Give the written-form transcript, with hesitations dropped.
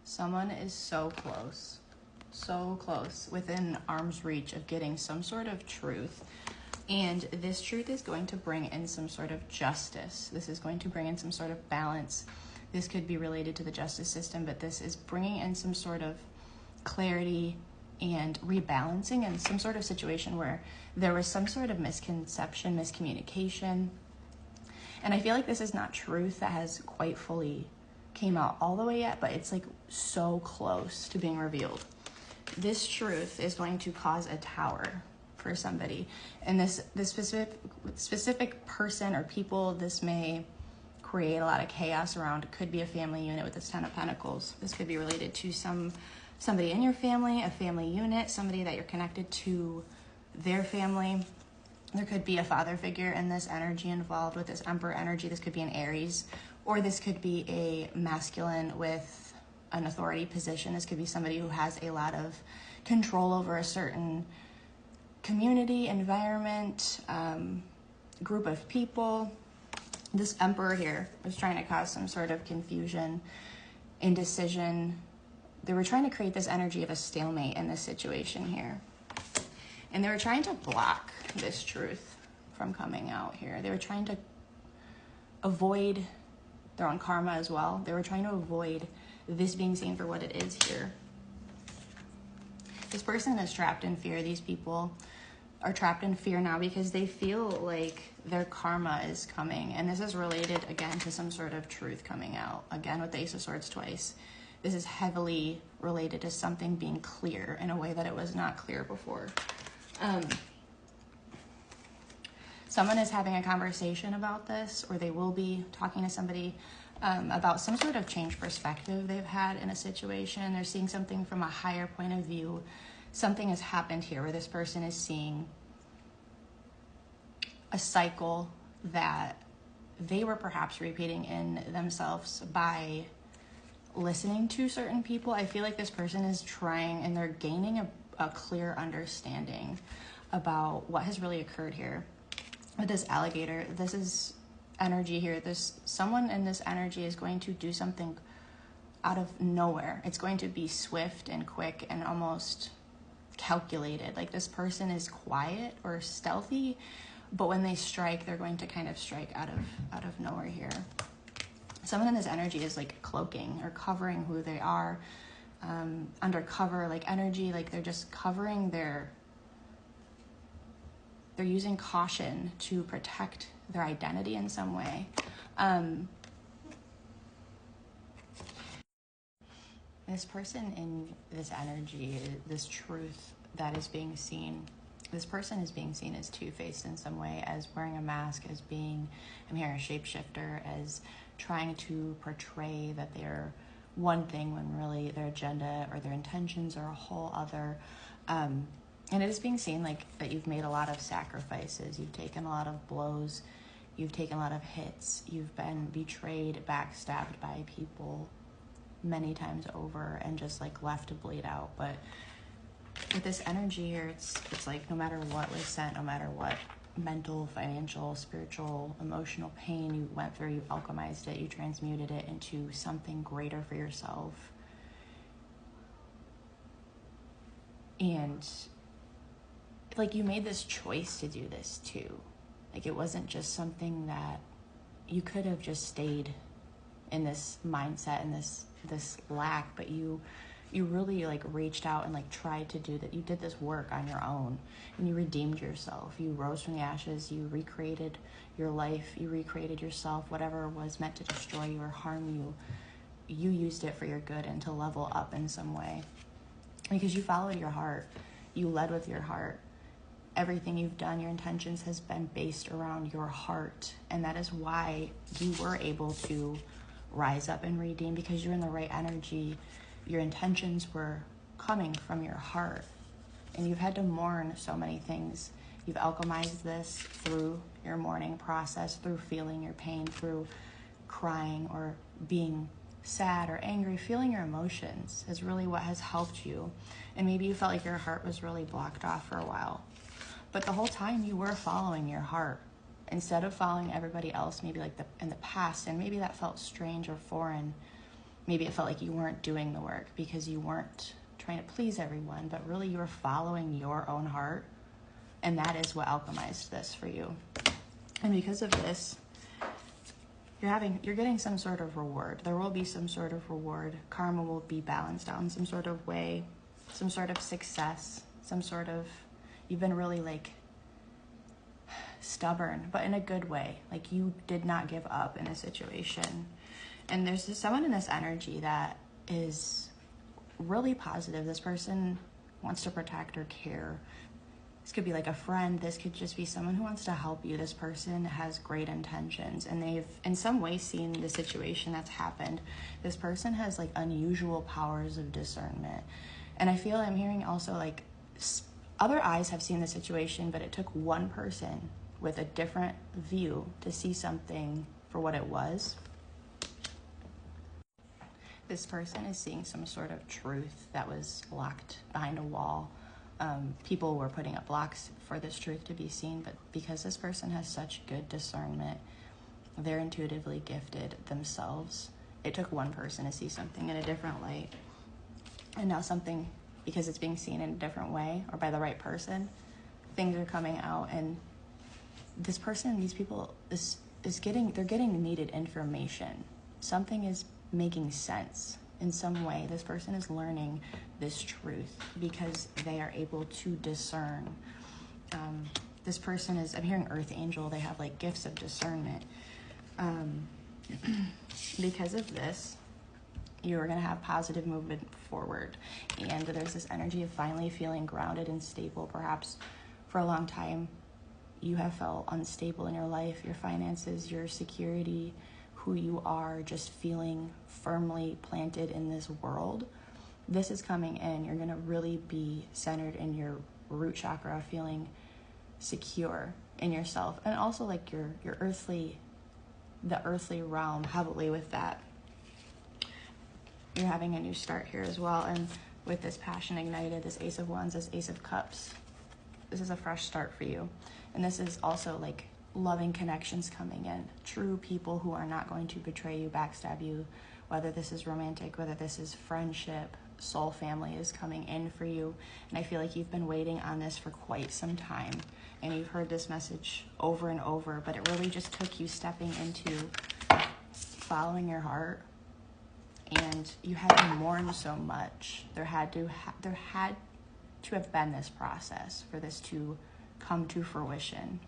Someone is so close, within arm's reach of getting some sort of truth. And this truth is going to bring in some sort of justice. This is going to bring in some sort of balance. This could be related to the justice system, but this is bringing in some sort of clarity and rebalancing in some sort of situation where there was some sort of misconception, miscommunication. And I feel like this is not truth that has quite fully came out all the way yet, but it's like so close to being revealed. This truth is going to cause a tower for somebody. And this specific person or people, this may create a lot of chaos around. It could be a family unit with this Ten of Pentacles. This could be related to somebody in your family, a family unit, somebody that you're connected to their family. There could be a father figure in this energy involved with this Emperor energy. This could be an Aries, or this could be a masculine with an authority position. This could be somebody who has a lot of control over a certain community, environment, group of people. This Emperor here was trying to cause some sort of confusion, indecision. They were trying to create this energy of a stalemate in this situation here. And they were trying to block this truth from coming out here. They were trying to avoid their own karma as well. They were trying to avoid this being seen for what it is here. This person is trapped in fear. These people are trapped in fear now because they feel like their karma is coming. And this is related, again, to some sort of truth coming out. Again, with the Ace of Swords twice. This is heavily related to something being clear in a way that it was not clear before. Someone is having a conversation about this, or they will be talking to somebody about some sort of change perspective they've had in a situation. They're seeing something from a higher point of view. Something has happened here where this person is seeing a cycle that they were perhaps repeating in themselves by listening to certain people. I feel like this person is trying, and they're gaining a clear understanding about what has really occurred here. With this alligator, this is energy here. Someone in this energy is going to do something out of nowhere. It's going to be swift and quick and almost calculated. Like, this person is quiet or stealthy, but when they strike, they're going to kind of strike out of nowhere here. Someone in this energy is like cloaking or covering who they are, undercover, like energy, like they're just covering they're using caution to protect their identity in some way. This person in this energy, this truth that is being seen, this person is being seen as two-faced in some way, as wearing a mask, as being, I'm hearing a shapeshifter, as trying to portray that they're one thing when really their agenda or their intentions are a whole other. And it is being seen like that you've made a lot of sacrifices. You've taken a lot of blows. You've taken a lot of hits. You've been betrayed, backstabbed by people many times over and just like left to bleed out. But with this energy here, it's like no matter what was sent, no matter what mental, financial, spiritual, emotional pain you went through, you alchemized it, you transmuted it into something greater for yourself. And like, you made this choice to do this too. Like, it wasn't just something that you could have just stayed in this mindset and this lack, but you really like reached out and like tried to do that. You did this work on your own and you redeemed yourself. You rose from the ashes. You recreated your life. You recreated yourself. Whatever was meant to destroy you or harm you, you used it for your good and to level up in some way, because you followed your heart. You led with your heart. Everything you've done, your intentions has been based around your heart. And that is why you were able to rise up and redeem, because you're in the right energy. Your intentions were coming from your heart. And you've had to mourn so many things. You've alchemized this through your mourning process, through feeling your pain, through crying or being sad or angry. Feeling your emotions is really what has helped you. And maybe you felt like your heart was really blocked off for a while. But the whole time you were following your heart instead of following everybody else, maybe like in the past, and maybe that felt strange or foreign. maybe it felt like you weren't doing the work because you weren't trying to please everyone, but really you were following your own heart. And that is what alchemized this for you. And because of this, you're getting some sort of reward. There will be some sort of reward. Karma will be balanced out in some sort of way, some sort of success, some sort of, you've been really like stubborn, but in a good way. Like you did not give up in a situation. And there's someone in this energy that is really positive. This person wants to protect or care. This could be like a friend. This could just be someone who wants to help you. This person has great intentions, and they've in some way seen the situation that's happened. This person has like unusual powers of discernment. And I feel I'm hearing also like other eyes have seen the situation, but it took one person with a different view to see something for what it was. This person is seeing some sort of truth that was locked behind a wall. People were putting up blocks for this truth to be seen, but because this person has such good discernment, they're intuitively gifted themselves. It took one person to see something in a different light. And now something, because it's being seen in a different way or by the right person, things are coming out. And this person, these people, they're getting needed information. Something is making sense in some way. This person is learning this truth because they are able to discern. This person is, I'm hearing earth angel, they have like gifts of discernment. Because of this, you're going to have positive movement forward. And there's this energy of finally feeling grounded and stable. Perhaps for a long time, you have felt unstable in your life, your finances, your security, who you are, just feeling firmly planted in this world. This is coming in. You're going to really be centered in your root chakra, feeling secure in yourself. And also like the earthly realm heavily with that. You're having a new start here as well. And with this passion ignited, this Ace of Wands, this Ace of Cups, this is a fresh start for you. And this is also like loving connections coming in. True people who are not going to betray you, backstab you, whether this is romantic, whether this is friendship, soul family is coming in for you. And I feel like you've been waiting on this for quite some time. And you've heard this message over and over, but it really just took you stepping into following your heart. And you had to mourn so much. There had to have been this process for this to come to fruition.